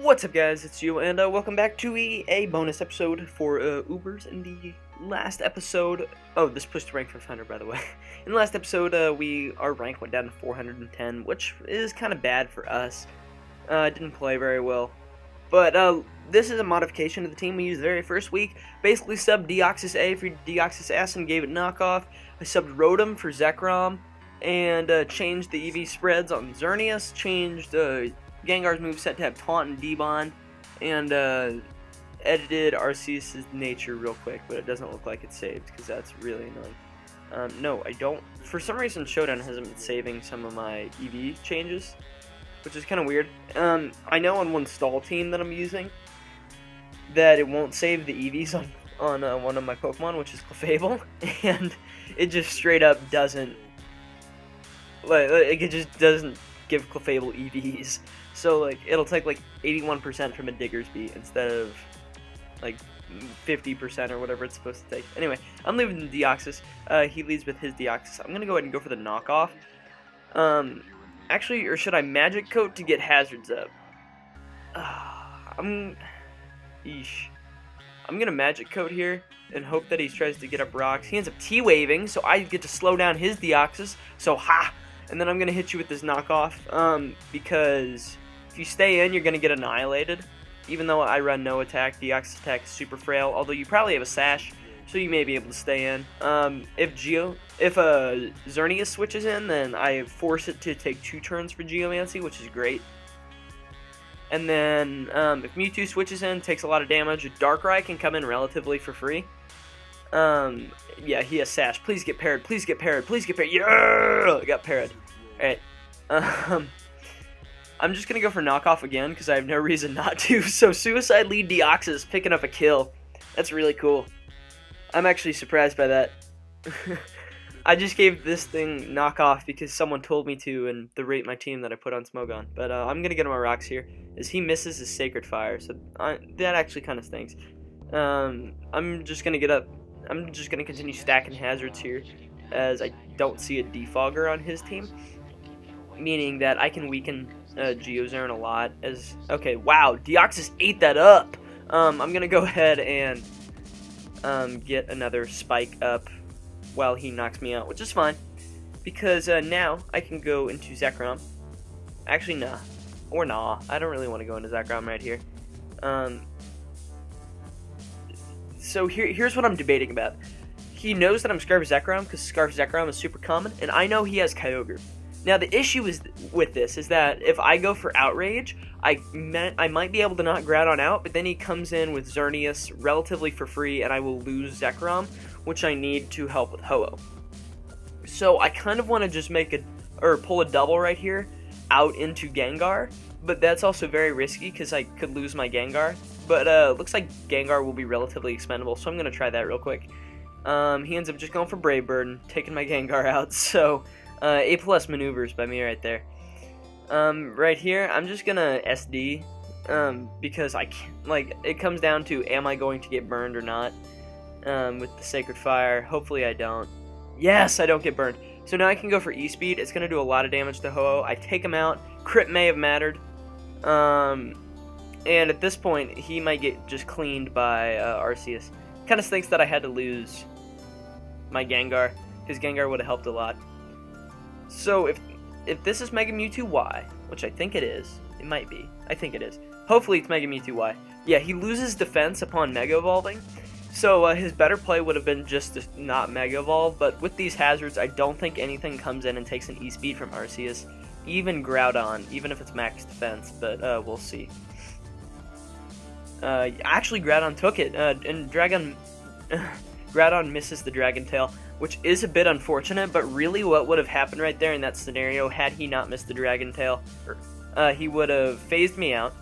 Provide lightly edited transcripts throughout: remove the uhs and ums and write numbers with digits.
What's up, guys? It's you, and welcome back to a bonus episode for Ubers. In the last episode, this pushed rank for 500, by the way. In the last episode, our rank went down to 410, which is kind of bad for us. Didn't play very well, but this is a modification to the team we used the very first week. Basically, subbed Deoxys A for Deoxys S and gave it knockoff. I subbed Rotom for Zekrom, and changed the EV spreads on Xerneas. Changed Gengar's moveset to have Taunt and Debon, and edited Arceus' nature real quick, but it doesn't look like it's saved, because that's really annoying. No, I don't. For some reason, Showdown hasn't been saving some of my EV changes, which is kind of weird. I know on one stall team that I'm using that it won't save the EVs on one of my Pokemon, which is Clefable, and it just straight up doesn't, it just doesn't give Clefable EVs. So, like, it'll take, like, 81% from a Diggersby instead of, like, 50% or whatever it's supposed to take. Anyway, I'm leaving the Deoxys. He leads with his Deoxys. I'm gonna go ahead and go for the knockoff. Actually, or should I Magic Coat to get hazards up? I'm gonna Magic Coat here and hope that he tries to get up rocks. He ends up T-Waving, so I get to slow down his Deoxys. So, ha! And then I'm gonna hit you with this knockoff, because if you stay in, you're going to get annihilated. Even though I run no attack, Deoxys attack is super frail, although you probably have a Sash, so you may be able to stay in. If Xerneas switches in, then I force it to take 2 turns for Geomancy, which is great. And then, if Mewtwo switches in, takes a lot of damage, Darkrai can come in relatively for free. Yeah, he has Sash. Please get parried, please get parried, please get parried. Yeah! Got parried. Alright. I'm just going to go for knockoff again, because I have no reason not to. So, Suicide Lead Deoxys picking up a kill. That's really cool. I'm actually surprised by that. I just gave this thing knockoff because someone told me to, and the rate my team that I put on Smogon. But I'm going to get him my rocks here, as he misses his Sacred Fire. So, that actually kind of stinks. I'm just going to continue stacking hazards here, as I don't see a Defogger on his team. Meaning that I can weaken Geozern a lot. Okay, wow, Deoxys ate that up. I'm gonna go ahead and get another spike up while he knocks me out, which is fine, because now I can go into Zekrom. Actually, nah. I don't really want to go into Zekrom right here. So here's what I'm debating about. He knows that I'm Scarf Zekrom, because Scarf Zekrom is super common, and I know he has Kyogre. Now, the issue with this is that if I go for Outrage, I might be able to knock Groudon out, but then he comes in with Xerneas relatively for free, and I will lose Zekrom, which I need to help with Ho-Oh. So I kind of want to just pull a double right here out into Gengar, but that's also very risky because I could lose my Gengar. But looks like Gengar will be relatively expendable, so I'm going to try that real quick. He ends up just going for Brave Bird and taking my Gengar out, so A+ maneuvers by me right there. Right here, I'm just gonna SD, because I can't, it comes down to, am I going to get burned or not, with the Sacred Fire. Hopefully I don't. Yes, I don't get burned. So now I can go for E-Speed. It's gonna do a lot of damage to Ho-Oh. I take him out. Crit may have mattered. And at this point, he might get just cleaned by Arceus. Kind of stinks that I had to lose my Gengar, because Gengar would have helped a lot. So if this is Mega Mewtwo Y, which I think it is, it might be. I think it is. Hopefully it's Mega Mewtwo Y. Yeah, he loses defense upon Mega Evolving, so his better play would have been just to not Mega Evolve, but with these hazards, I don't think anything comes in and takes an E-Speed from Arceus. Even Groudon, even if it's max defense, but we'll see. Actually, Groudon took it, and Groudon misses the Dragon Tail, which is a bit unfortunate, but really what would have happened right there in that scenario had he not missed the Dragon Tail, he would have phased me out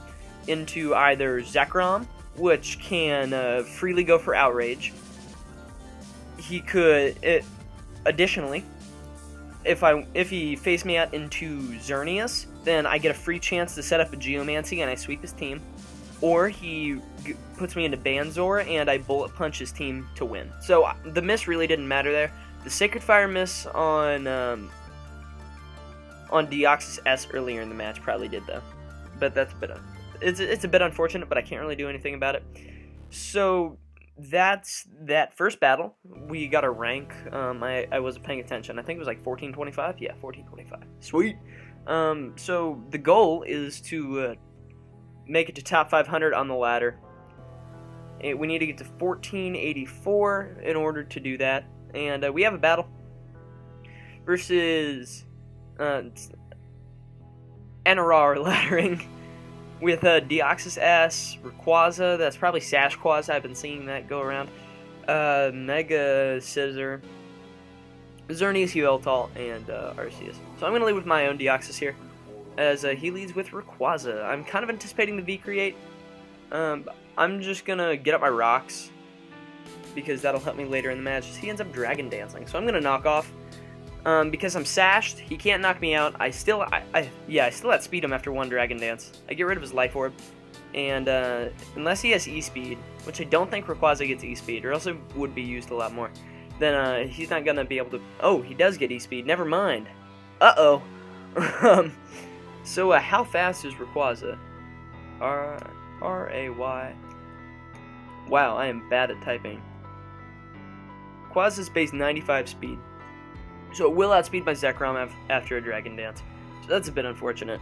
into either Zekrom, which can freely go for Outrage. He could, additionally, if he phased me out into Xerneas, then I get a free chance to set up a Geomancy and I sweep his team. Or he puts me into Banzor and I bullet punch his team to win. So the miss really didn't matter there. the Sacred Fire miss on Deoxys S earlier in the match probably did though, but that's a bit it's a bit unfortunate, but I can't really do anything about it. So that's that first battle. We got a rank. I wasn't paying attention. I think it was like 1425. Yeah, 1425. Sweet. So the goal is to make it to top 500 on the ladder. We need to get to 1484 in order to do that, and we have a battle versus Anarar laddering with Deoxys S, Rayquaza, that's probably Sashquaza, I've been seeing that go around, Mega Scizor, Xerneas, Yveltal, and Arceus. So I'm going to lead with my own Deoxys here, as he leads with Rayquaza. I'm kind of anticipating the V-Create. I'm just going to get up my rocks, because that'll help me later in the match. He ends up Dragon Dancing, so I'm going to knock off. Because I'm sashed, he can't knock me out. I still outspeed him after one Dragon Dance. I get rid of his Life Orb, and unless he has E-Speed, which I don't think Rayquaza gets E-Speed, or else it would be used a lot more, then he's not gonna be able to. Oh, he does get E-Speed. Never mind. Uh-oh. So how fast is Rayquaza? R-A-Y. Wow, I am bad at typing. Rayquaza's base 95 speed. So it will outspeed my Zekrom after a Dragon Dance. So that's a bit unfortunate.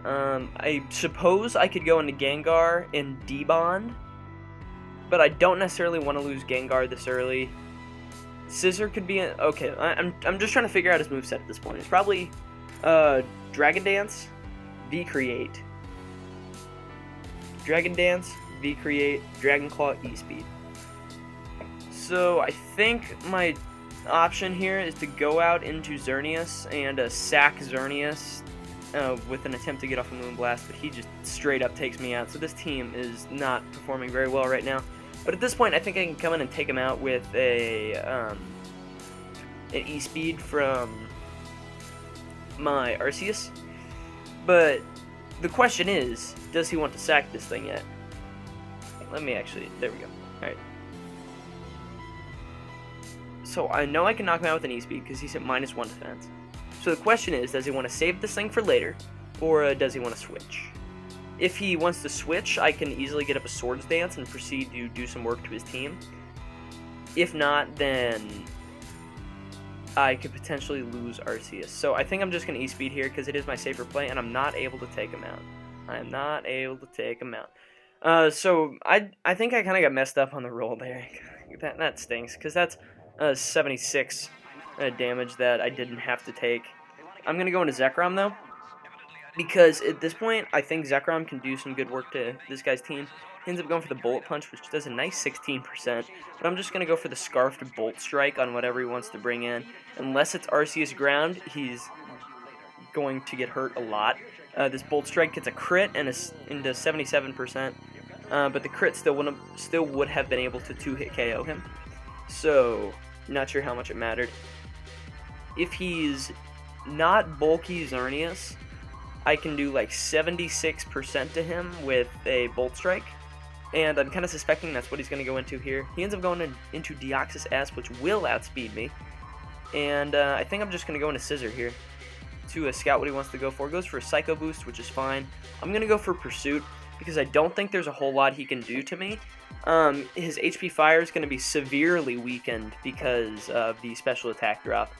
I suppose I could go into Gengar and D-Bond, but I don't necessarily want to lose Gengar this early. Scizor could be okay. I'm just trying to figure out his moveset at this point. It's probably Dragon Dance, V-Create, Dragon Dance, V-Create, Dragon Claw, E-Speed. So I think my option here is to go out into Xerneas and sack Xerneas with an attempt to get off a Moonblast, but he just straight up takes me out. So this team is not performing very well right now. But at this point, I think I can come in and take him out with an E-Speed from my Arceus. But the question is, does he want to sack this thing yet? Let me actually, there we go. Alright. So I know I can knock him out with an E-Speed because he's at -1 defense. So the question is, does he want to save this thing for later, or does he want to switch? If he wants to switch, I can easily get up a Swords Dance and proceed to do some work to his team. If not, then I could potentially lose Arceus. So I think I'm just going to E-Speed here because it is my safer play, and I'm not able to take him out. I am not able to take him out. So I think I kind of got messed up on the roll there. That stinks, because that's 76 damage that I didn't have to take. I'm going to go into Zekrom, though, because at this point, I think Zekrom can do some good work to this guy's team. He ends up going for the Bullet Punch, which does a nice 16%, but I'm just going to go for the Scarfed Bolt Strike on whatever he wants to bring in. Unless it's Arceus ground, he's going to get hurt a lot. This Bolt Strike gets a crit and into 77%, but the crit still would have been able to 2-hit KO him. So, not sure how much it mattered. If he's not bulky Xerneas, I can do like 76% to him with a Bolt Strike, and I'm kind of suspecting that's what he's going to go into here. He ends up going into Deoxys S, which will outspeed me, and I think I'm just going to go into Scizor here to scout what he wants to go for. Goes for a Psycho Boost, which is fine. I'm going to go for Pursuit because I don't think there's a whole lot he can do to me. His HP Fire is going to be severely weakened because of the special attack drop.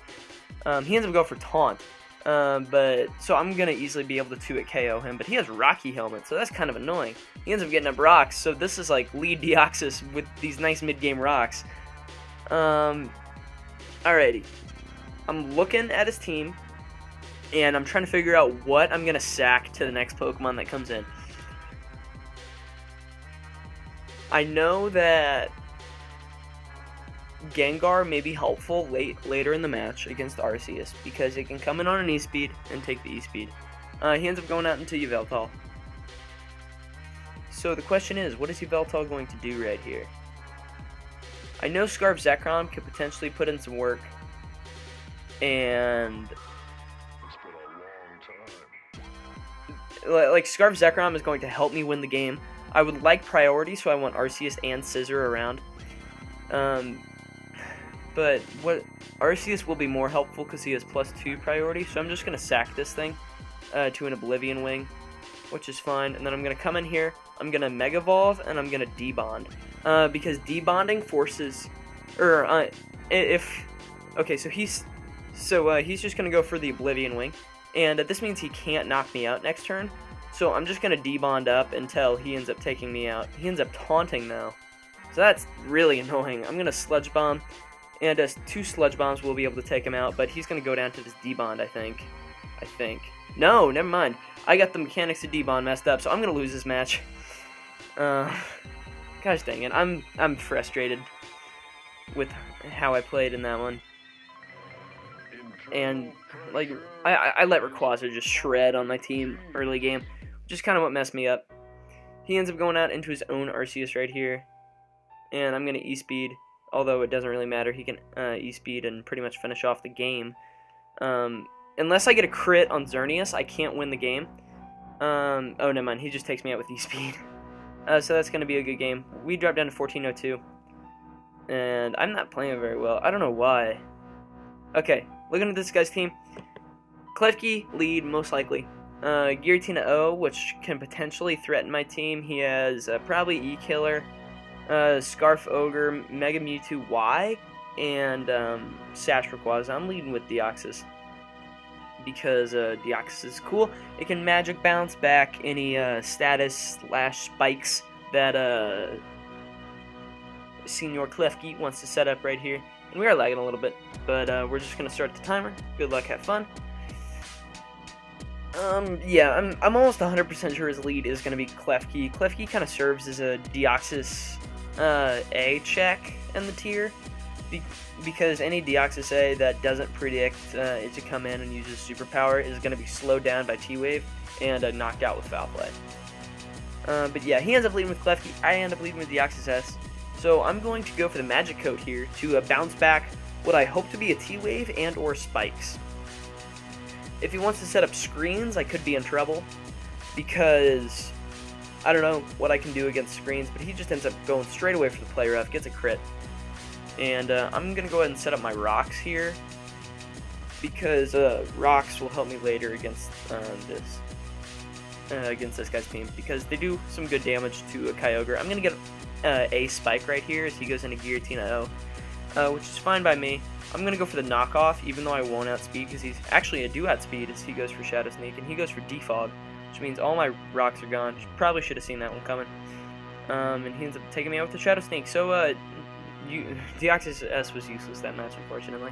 He ends up going for Taunt, so I'm going to easily be able to 2-hit KO him, but he has Rocky Helmet, so that's kind of annoying. He ends up getting up Rocks, so this is like lead Deoxys with these nice mid-game Rocks. Alrighty. I'm looking at his team, and I'm trying to figure out what I'm going to sack to the next Pokemon that comes in. I know that Gengar may be helpful later in the match against Arceus because it can come in on an E-Speed and take the E-Speed. He ends up going out into Yveltal. So the question is, what is Yveltal going to do right here? I know Scarf Zekrom could potentially put in some work, and like Scarf Zekrom is going to help me win the game. I would like priority, so I want Arceus and Scizor around. But what Arceus will be more helpful because he has +2 priority. So I'm just going to sack this thing to an Oblivion Wing, which is fine. And then I'm going to come in here. I'm going to Mega Evolve, and I'm going to Debond. Because Debonding forces... Okay, so he's just going to go for the Oblivion Wing. And this means he can't knock me out next turn. So I'm just going to Debond up until he ends up taking me out. He ends up taunting, though. So that's really annoying. I'm going to Sludge Bomb. And 2 Sludge Bombs will be able to take him out, but he's going to go down to this Debond, I think. No, never mind. I got the mechanics of Debond messed up, so I'm going to lose this match. Gosh dang it. I'm frustrated with how I played in that one. And, like, I let Rayquaza just shred on my team early game, which is kind of what messed me up. He ends up going out into his own Arceus right here, and I'm going to E-Speed. Although it doesn't really matter, he can E-Speed and pretty much finish off the game. Unless I get a crit on Xerneas, I can't win the game. Oh, never mind, he just takes me out with E-Speed. So that's going to be a good game. We drop down to 1402. And I'm not playing very well. I don't know why. Okay, looking at this guy's team. Klefki, lead, most likely. Giratina O, which can potentially threaten my team. He has probably E-Killer. Scarf Ogre, Mega Mewtwo Y, and Sash Rayquaza. I'm leading with Deoxys because Deoxys is cool. It can magic bounce back any status / spikes that Senior Klefki wants to set up right here. And we are lagging a little bit, but we're just going to start the timer. Good luck, have fun. Yeah, I'm almost 100% sure his lead is going to be Klefki. Klefki kind of serves as a Deoxys A check in the tier, because any Deoxys A that doesn't predict it to come in and use his superpower is going to be slowed down by T-Wave and knocked out with Foul Play. But yeah, he ends up leading with Klefki, I end up leading with Deoxys S. So I'm going to go for the Magic Coat here to bounce back what I hope to be a T-Wave and or Spikes. If he wants to set up screens, I could be in trouble, because I don't know what I can do against screens, but he just ends up going straight away for the Play Rough, gets a crit. And I'm going to go ahead and set up my rocks here, because rocks will help me later against this guy's team, because they do some good damage to a Kyogre. I'm going to get a Spike right here as he goes into Giratina O, which is fine by me. I'm going to go for the knockoff, even though I won't outspeed, because he's actually I do outspeed as he goes for Shadow Sneak, and he goes for Defog, which means all my rocks are gone. Probably should have seen that one coming. And he ends up taking me out with the Shadow Sneak. So, Deoxys S was useless that match, unfortunately.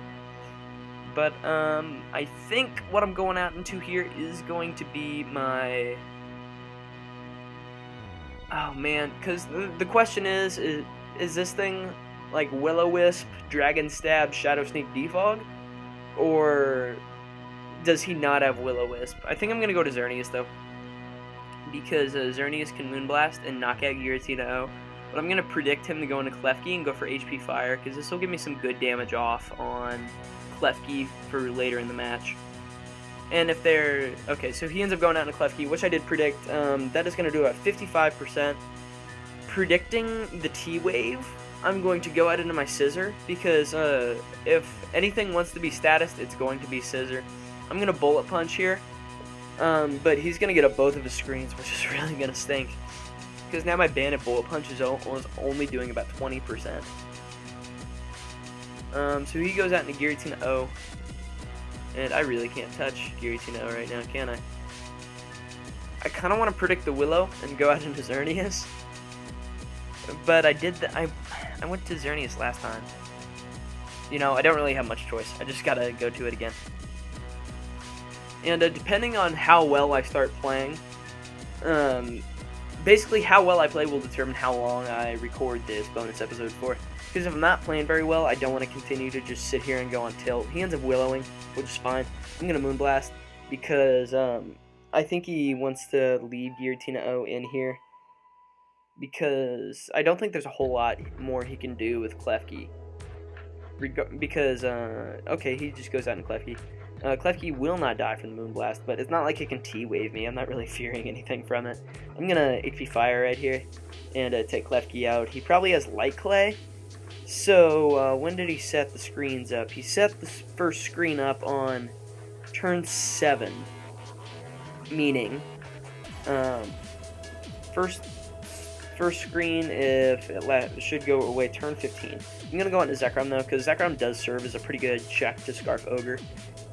But, I think what I'm going out into here is going to be my... Oh, man, because the question is this thing like Will-O-Wisp, Dragon Stab, Shadow Sneak, Defog? Or does he not have Will-O-Wisp? I think I'm going to go to Xerneas, though, because Xerneas can Moonblast and knock out Giratina O. But I'm going to predict him to go into Klefki and go for HP Fire, because this will give me some good damage off on Klefki for later in the match. And if they're... Okay, so he ends up going out into Klefki, which I did predict. That is going to do about 55%. Predicting the T-Wave, I'm going to go out into my Scissor, because if anything wants to be status, it's going to be Scissor. I'm going to Bullet Punch here, but he's going to get up both of his screens, which is really going to stink, because now my Bandit Bullet Punch is only doing about 20%. So he goes out into Giratina O, and I really can't touch Giratina O right now, can I? I kind of want to predict the Willow and go out into Xerneas, but I did I went to Xerneas last time. You know, I don't really have much choice. I just gotta go to it again. And depending on how well I start playing, basically how well I play will determine how long I record this bonus episode for. Because if I'm not playing very well, I don't want to continue to just sit here and go on tilt. He ends up Willowing, which is fine. I'm gonna Moonblast, because I think he wants to leave Giratina O in here, because I don't think there's a whole lot more he can do with Klefki. Because, okay, he just goes out in Klefki. Klefki will not die from the Moonblast, but it's not like it can T-Wave me. I'm not really fearing anything from it. I'm going to HP Fire right here and take Klefki out. He probably has Light Clay, So, when did he set the screens up? He set the first screen up on turn 7, meaning, first screen, if it should go away turn 15. I'm going to go into Zekrom, though, because Zekrom does serve as a pretty good check to Scarf Ogre.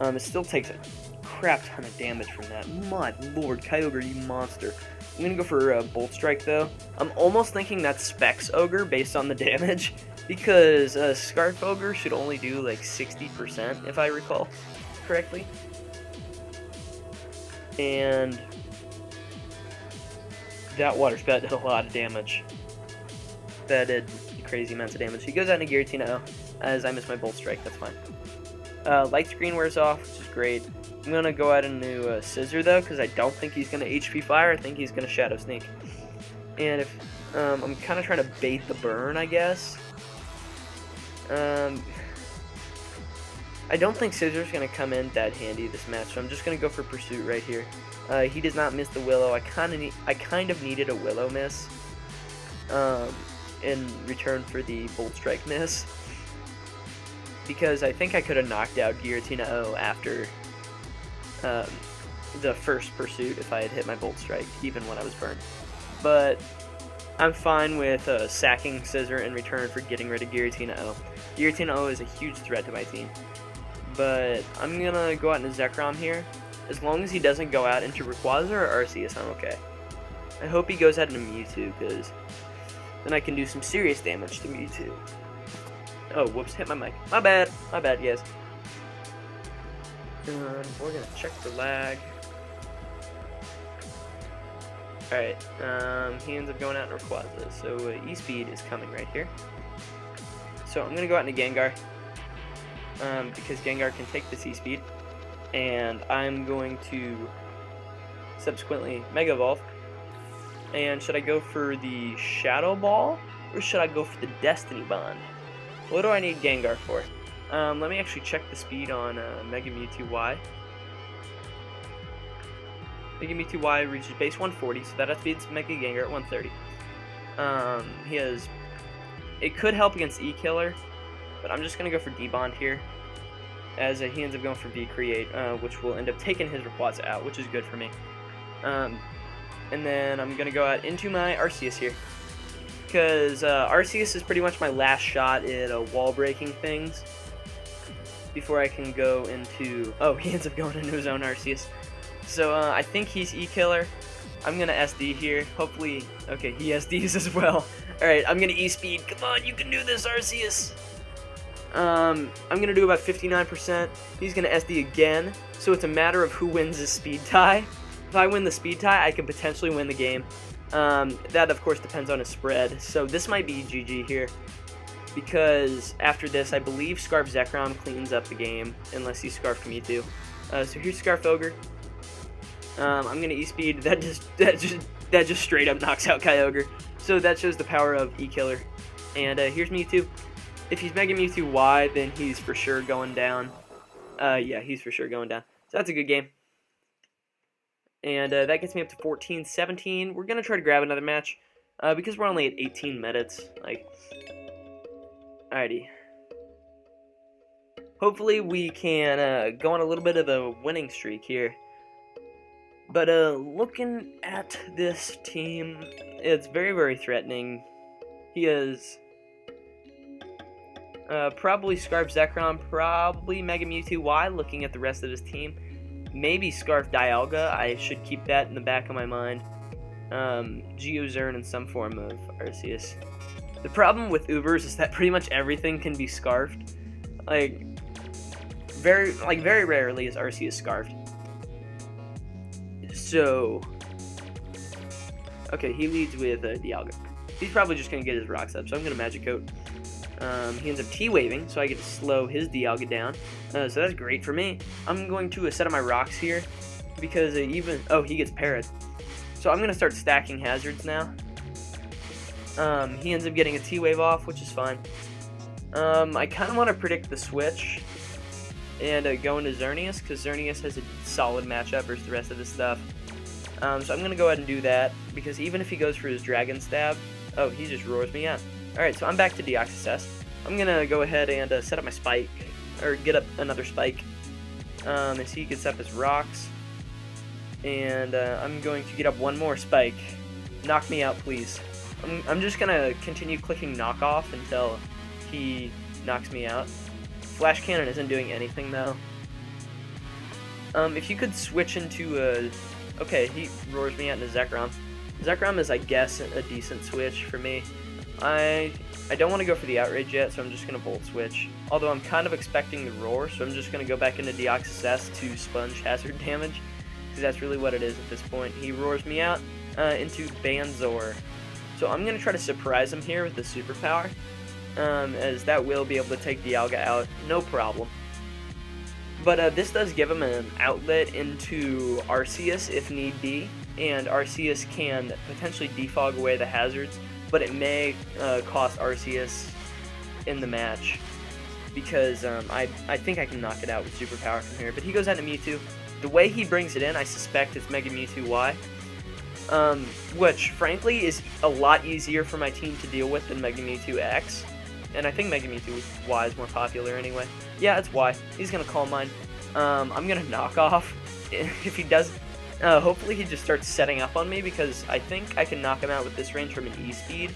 It still takes a crap ton of damage from that. My lord, Kyogre, you monster. I'm going to go for Bolt Strike, though. I'm almost thinking that's Specs Ogre based on the damage, because Scarf Ogre should only do like 60%, if I recall correctly. And that Water Spout did a lot of damage. That did crazy amounts of damage. He goes out into Giratina, as I missed my Bolt Strike, that's fine. Light Screen wears off, which is great. I'm going to go out into Scissor, though, because I don't think he's going to HP Fire. I think he's going to Shadow Sneak. And if I'm kind of trying to bait the burn, I guess. I don't think Scissor's going to come in that handy this match, so I'm just going to go for Pursuit right here. He does not miss the Willow. I kind of needed a Willow miss in return for the Bolt Strike miss, because I think I could have knocked out Giratina after the first Pursuit if I had hit my Bolt Strike, even when I was burned. But I'm fine with sacking Scissor in return for getting rid of Giratina. Giratina is a huge threat to my team. But I'm going to go out into Zekrom here. As long as he doesn't go out into Rayquaza or Arceus, I'm okay. I hope he goes out into Mewtwo, because then I can do some serious damage to Mewtwo. Oh, whoops, hit my mic. My bad, guys. We're going to check for lag. Alright, he ends up going out in Rayquaza, so E-Speed is coming right here. So I'm going to go out into Gengar, because Gengar can take this E-Speed, and I'm going to subsequently Mega Evolve. And should I go for the Shadow Ball, or should I go for the Destiny Bond? What do I need Gengar for? Let me actually check the speed on Mega Mewtwo Y. Mega Mewtwo Y reaches base 140, so that outspeeds Mega Gengar at 130. He has... It could help against E-Killer, but I'm just going to go for D-Bond here, as he ends up going for V-Create, which will end up taking his Rayquaza out, which is good for me. And then I'm going to go out into my Arceus here, because Arceus is pretty much my last shot at wall-breaking things before I can go into... Oh, he ends up going into his own Arceus. So I think he's E-Killer. I'm going to SD here. Hopefully... Okay, he SDs as well. Alright, I'm going to E-Speed. Come on, you can do this, Arceus! I'm going to do about 59%. He's going to SD again. So it's a matter of who wins this speed tie. If I win the speed tie, I could potentially win the game. That, of course, depends on his spread. So this might be GG here, because after this, I believe Scarf Zekrom cleans up the game, unless he's Scarf Mewtwo. So here's Scarf Ogre. I'm gonna E-Speed. That just straight up knocks out Kyogre. So that shows the power of E-Killer. And here's Mewtwo. If he's Mega Mewtwo Y, then he's for sure going down. Yeah, he's for sure going down. So that's a good game. And that gets me up to 14-17. We're gonna try to grab another match, because we're only at 18 minutes. Like, alrighty. Hopefully we can go on a little bit of a winning streak here. But looking at this team, it's very, very threatening. He is probably Scarf Zekrom, probably Mega Mewtwo Y, looking at the rest of his team. Maybe Scarf Dialga, I should keep that in the back of my mind. Geozern in some form of Arceus. The problem with Ubers is that pretty much everything can be scarfed. Very rarely is Arceus scarfed. So, okay, he leads with Dialga. He's probably just going to get his rocks up, so I'm going to Magic Coat. He ends up T-Waving, so I get to slow his Dialga down. So that's great for me. I'm going to set up my rocks here, because oh, he gets Parrot. So I'm going to start stacking hazards now. He ends up getting a T-Wave off, which is fine. I kind of want to predict the switch and go into Xerneas, because Xerneas has a solid matchup versus the rest of this stuff. So I'm going to go ahead and do that, because even if he goes for his Dragon Stab... Oh, he just roars me out. Alright, so I'm back to Deoxys. I'm gonna go ahead and set up my spike, or get up another spike, as he gets up his rocks, and I'm going to get up one more spike. Knock me out, please. I'm just gonna continue clicking knock off until he knocks me out. Flash cannon isn't doing anything though. If you could switch into okay, he roars me out into Zekrom. Zekrom is, I guess, a decent switch for me. I don't want to go for the outrage yet, so I'm just gonna Volt Switch. Although I'm kind of expecting the roar, so I'm just gonna go back into Deoxys S to sponge hazard damage, because that's really what it is at this point. He roars me out into Banzor. So I'm going to try to surprise him here with the superpower, as that will be able to take Dialga out, no problem. But this does give him an outlet into Arceus if need be, and Arceus can potentially defog away the hazards, but it may cost Arceus in the match, because I think I can knock it out with superpower from here. But he goes out to Mewtwo. The way he brings it in, I suspect it's Mega Mewtwo Y. Which, frankly, is a lot easier for my team to deal with than Mega Mewtwo X. And I think Mega Mewtwo Y is more popular anyway. Yeah, it's Y. He's gonna Calm Mind. I'm gonna knock off. If he does, hopefully he just starts setting up on me, because I think I can knock him out with this range from an E-Speed.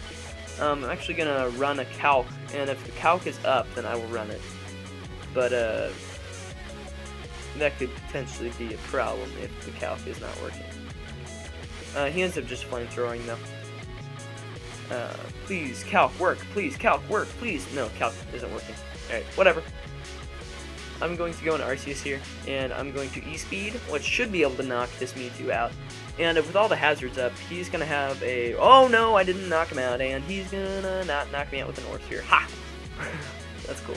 I'm actually gonna run a Calc, and if the Calc is up, then I will run it. But, that could potentially be a problem if the Calc is not working. He ends up just flamethrowing though. Please, Calc, work. Please, Calc, work. Please. No, Calc isn't working. Alright, whatever. I'm going to go into Arceus here, and I'm going to E-Speed, which should be able to knock this Mewtwo out. And with all the hazards up, he's going to have a... Oh no, I didn't knock him out, and he's going to not knock me out with an Orb Sphere. Ha! That's cool.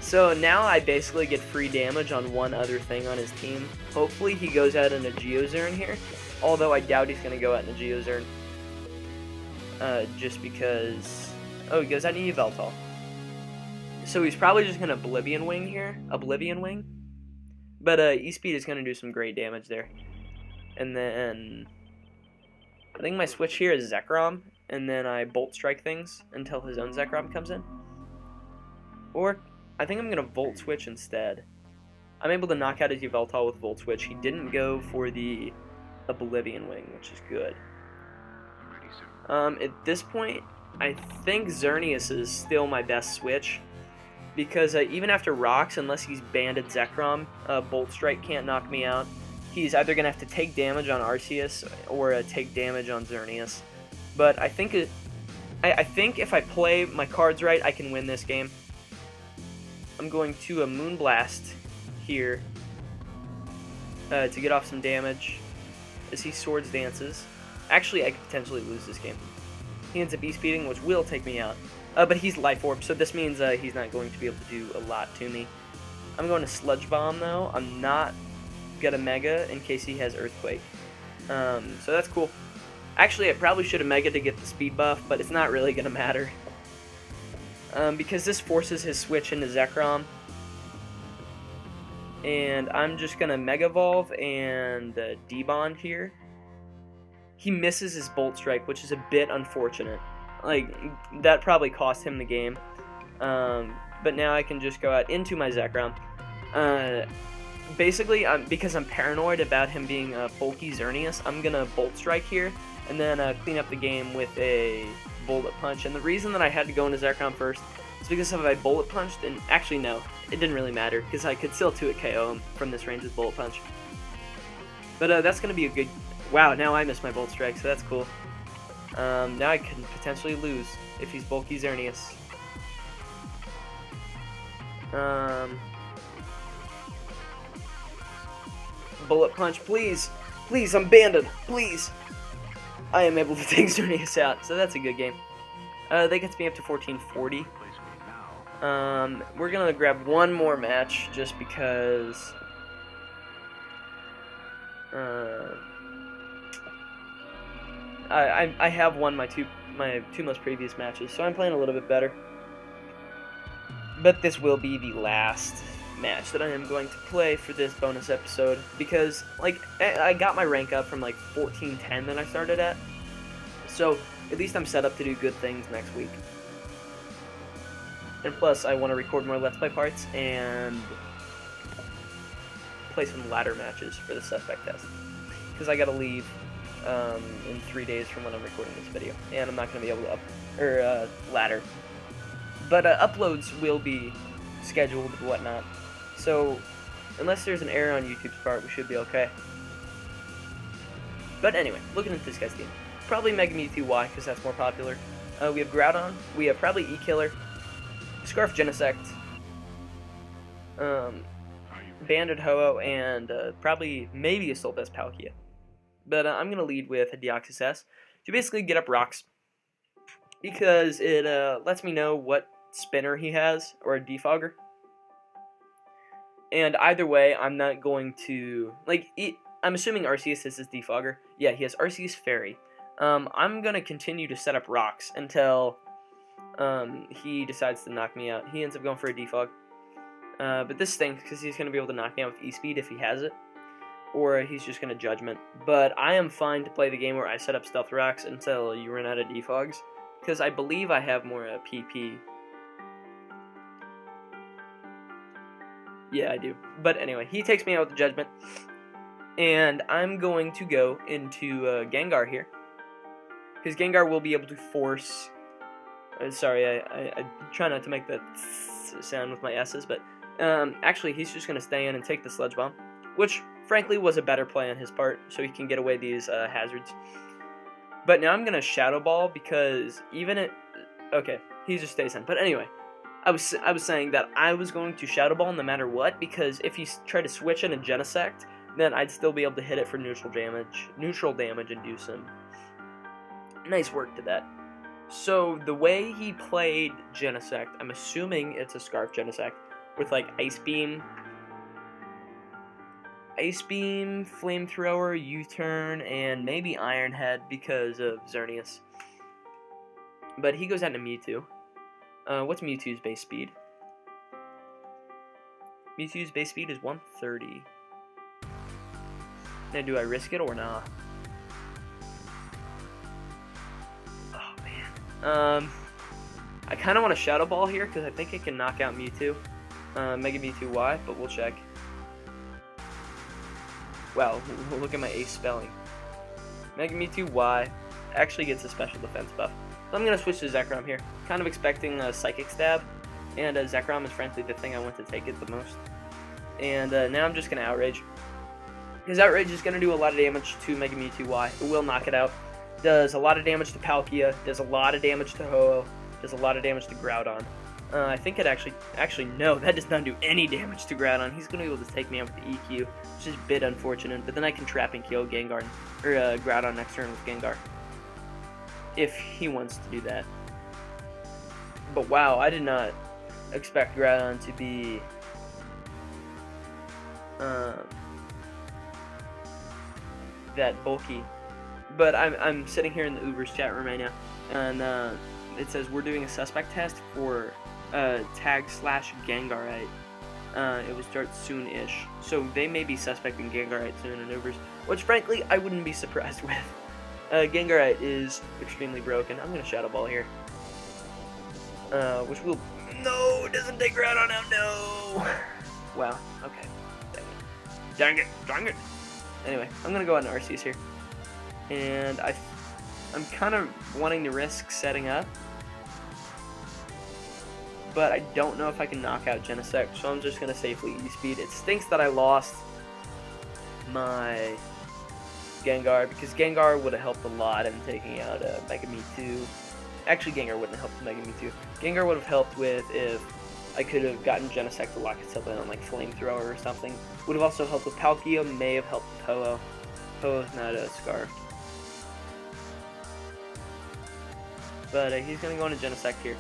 So now I basically get free damage on one other thing on his team. Hopefully he goes out in a Geozern here. Although I doubt he's going to go out in a Geozern. Just because... Oh, he goes out in a Yveltal. So he's probably just going to Oblivion Wing here. Oblivion Wing. But E-Speed is going to do some great damage there. And then... I think my switch here is Zekrom. And then I Bolt Strike things until his own Zekrom comes in. Or, I think I'm going to Volt Switch instead. I'm able to knock out his Yveltal with Volt Switch. He didn't go for the... Oblivion Wing, which is good. At this point, I think Xerneas is still my best switch, because even after Rocks, unless he's banded Zekrom, Bolt Strike can't knock me out. He's either going to have to take damage on Arceus or take damage on Xerneas. But I think if I play my cards right, I can win this game. I'm going to a Moonblast here to get off some damage as he Swords Dances. Actually, I could potentially lose this game. He ends up E-Speeding, which will take me out. But he's Life Orb, so this means he's not going to be able to do a lot to me. I'm going to Sludge Bomb, though. I'm not going to Mega in case he has Earthquake. So that's cool. Actually, I probably should have Mega to get the speed buff, but it's not really going to matter. Because this forces his switch into Zekrom. And I'm just going to Mega Evolve and D-Bond here. He misses his Bolt Strike, which is a bit unfortunate. Like, that probably cost him the game. But now I can just go out into my Zekrom. Basically, because I'm paranoid about him being bulky Xerneas, I'm going to Bolt Strike here, and then clean up the game with a Bullet Punch. And the reason that I had to go into Zekrom first is because if I Bullet Punched, and actually no, it didn't really matter, because I could still 2-hit KO him from this range with Bullet Punch. But that's going to be a good... Wow, now I missed my Bolt Strike, so that's cool. Now I can potentially lose if he's bulky Xerneas. Bullet Punch, please! Please, I'm banded! Please! I am able to take Xerneas out, so that's a good game. That gets me up to 1440. We're gonna grab one more match, just because... I have won my two most previous matches, so I'm playing a little bit better. But this will be the last match that I am going to play for this bonus episode, because like I got my rank up from like 1410 that I started at, so at least I'm set up to do good things next week. And plus, I want to record more Let's Play parts and play some ladder matches for the suspect test. Because I gotta leave in 3 days from when I'm recording this video, and I'm not gonna be able to ladder. But uploads will be scheduled and whatnot. So unless there's an error on YouTube's part, we should be okay. But anyway, looking at this guy's team, probably Mega Mewtwo Y because that's more popular. We have Groudon. We have probably E-Killer, Scarf Genesect, Banded Ho-Oh, and probably maybe a Solvest Palkia. But I'm going to lead with a Deoxys S to basically get up rocks, because it lets me know what spinner he has, or a defogger. And either way, I'm not going to, I'm assuming Arceus is his defogger. Yeah, he has Arceus Fairy. I'm going to continue to set up rocks until he decides to knock me out. He ends up going for a defog. But this stinks because he's going to be able to knock me out with E-Speed if he has it. Or he's just going to Judgment. But I am fine to play the game where I set up Stealth Rocks until you run out of defogs. Because I believe I have more PP. Yeah, I do. But anyway, he takes me out with the Judgment. And I'm going to go into Gengar here. Because Gengar will be able to force... sorry, I try not to make that sound with my S's, but actually he's just going to stay in and take the Sludge Bomb, which frankly was a better play on his part, so he can get away these hazards. But now I'm going to Shadow Ball because even it... Okay, he just stays in. But anyway, I was saying that I was going to Shadow Ball no matter what, because if he tried to switch in a Genesect, then I'd still be able to hit it for neutral damage and do some nice work to that. So the way he played Genesect, I'm assuming it's a Scarf Genesect with like Ice Beam, Flamethrower, U-Turn, and maybe Iron Head because of Xerneas. But he goes out to Mewtwo. What's Mewtwo's base speed? Mewtwo's base speed is 130. Now, do I risk it or not? I kind of want to Shadow Ball here because I think it can knock out Mewtwo, Mega Mewtwo Y, but we'll check. Wow, look at my ace spelling. Mega Mewtwo Y actually gets a special defense buff. So I'm going to switch to Zekrom here. Kind of expecting a Psychic Stab, and Zekrom is frankly the thing I want to take it the most. And now I'm just going to Outrage. Because Outrage is going to do a lot of damage to Mega Mewtwo Y. It will knock it out. Does a lot of damage to Palkia, does a lot of damage to Ho-Oh, does a lot of damage to Groudon. I think it actually no, that does not do any damage to Groudon. He's going to be able to take me out with the EQ, which is a bit unfortunate, but then I can trap and kill Gengar, or Groudon next turn with Gengar, if he wants to do that. But wow, I did not expect Groudon to be that bulky. But I'm sitting here in the Uber's chat room right now, and it says we're doing a suspect test for tag/Gengarite. It will start soon-ish, so they may be suspecting Gengarite soon in Ubers, which frankly I wouldn't be surprised with. Gengarite is extremely broken. I'm gonna Shadow Ball here, which will it doesn't take Groudon out. No. Wow. Okay. Dang it. Anyway, I'm gonna go out and Arceus here. And I'm kind of wanting to risk setting up, but I don't know if I can knock out Genesect, so I'm just going to safely E-Speed. It stinks that I lost my Gengar, because Gengar would have helped a lot in taking out Mega Mewtwo. Actually, Gengar wouldn't have helped Mega Mewtwo. Gengar would have helped with if I could have gotten Genesect to lock itself in on like Flamethrower or something. Would have also helped with Palkia, may have helped with Ho-Oh. Ho-Oh's not a Scarf. But he's going to go into Genesect here.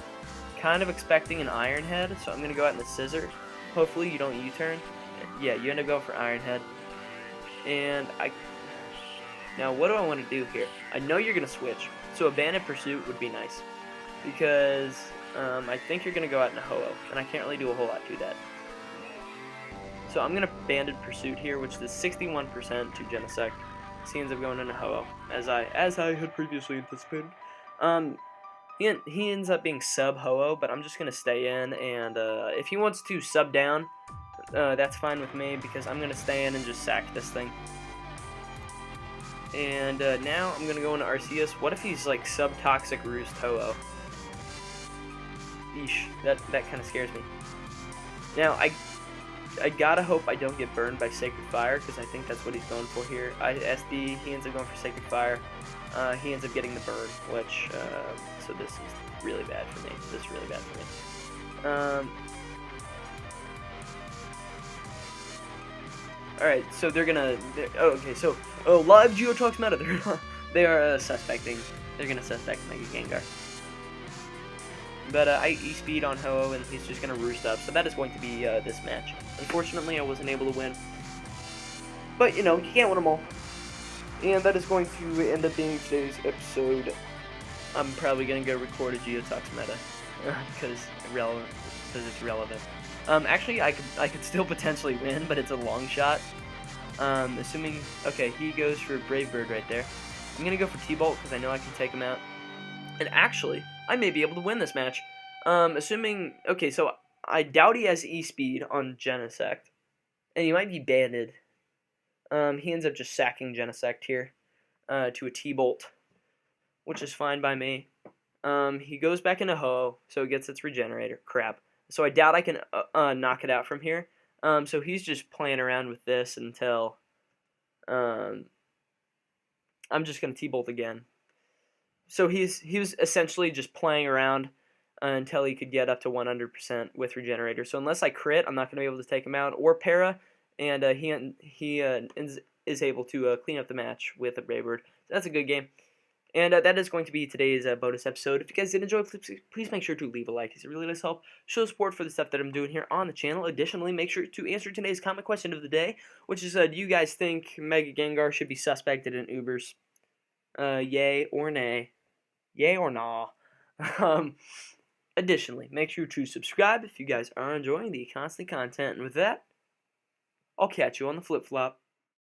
Kind of expecting an Iron Head, so I'm going to go out in the Scissors. Hopefully you don't U-turn. Yeah, you end up going for Iron Head. And now what do I want to do here? I know you're going to switch, so a Banded Pursuit would be nice. Because I think you're going to go out in a Ho-Oh, and I can't really do a whole lot to that. So I'm going to Banded Pursuit here, which is 61% to Genesect. He ends up going into Ho-Oh, as I had previously anticipated. He ends up being sub Ho-Oh, but I'm just going to stay in, and if he wants to sub down, that's fine with me, because I'm going to stay in and just sack this thing. And now I'm going to go into Arceus. What if he's like sub-toxic Roost Ho-Oh? Eesh, that kind of scares me. Now, I gotta hope I don't get burned by Sacred Fire, because I think that's what he's going for here. SD, he ends up going for Sacred Fire. He ends up getting the burn, which, so this is really bad for me. This is really bad for me. Alright, so live Geopolitics meta, they are suspecting. They're gonna suspect Mega Gengar. But I E-speed on Ho-Oh, and he's just going to roost up. So that is going to be this match. Unfortunately, I wasn't able to win. But, you know, you can't win them all. And that is going to end up being today's episode. I'm probably going to go record a Geopolitics meta. Because it's relevant. Actually, I could still potentially win, but it's a long shot. Assuming... Okay, he goes for Brave Bird right there. I'm going to go for T-Bolt, because I know I can take him out. And actually... I may be able to win this match. Assuming... Okay, so I doubt he has E-Speed on Genesect. And he might be banded. He ends up just sacking Genesect here to a T-Bolt, which is fine by me. He goes back into Ho-Oh, so it gets its Regenerator. Crap. So I doubt I can knock it out from here. So he's just playing around with this until... I'm just going to T-Bolt again. So he was essentially just playing around until he could get up to 100% with Regenerator. So unless I crit, I'm not going to be able to take him out. Or para, and he is able to clean up the match with a Brave Bird. So that's a good game. And that is going to be today's bonus episode. If you guys did enjoy, please make sure to leave a like. It really does help show support for the stuff that I'm doing here on the channel. Additionally, make sure to answer today's comment question of the day, which is, do you guys think Mega Gengar should be suspected in Ubers? Yay or nay? Yay or nah? Additionally, make sure to subscribe if you guys are enjoying the constant content. And with that, I'll catch you on the flip-flop.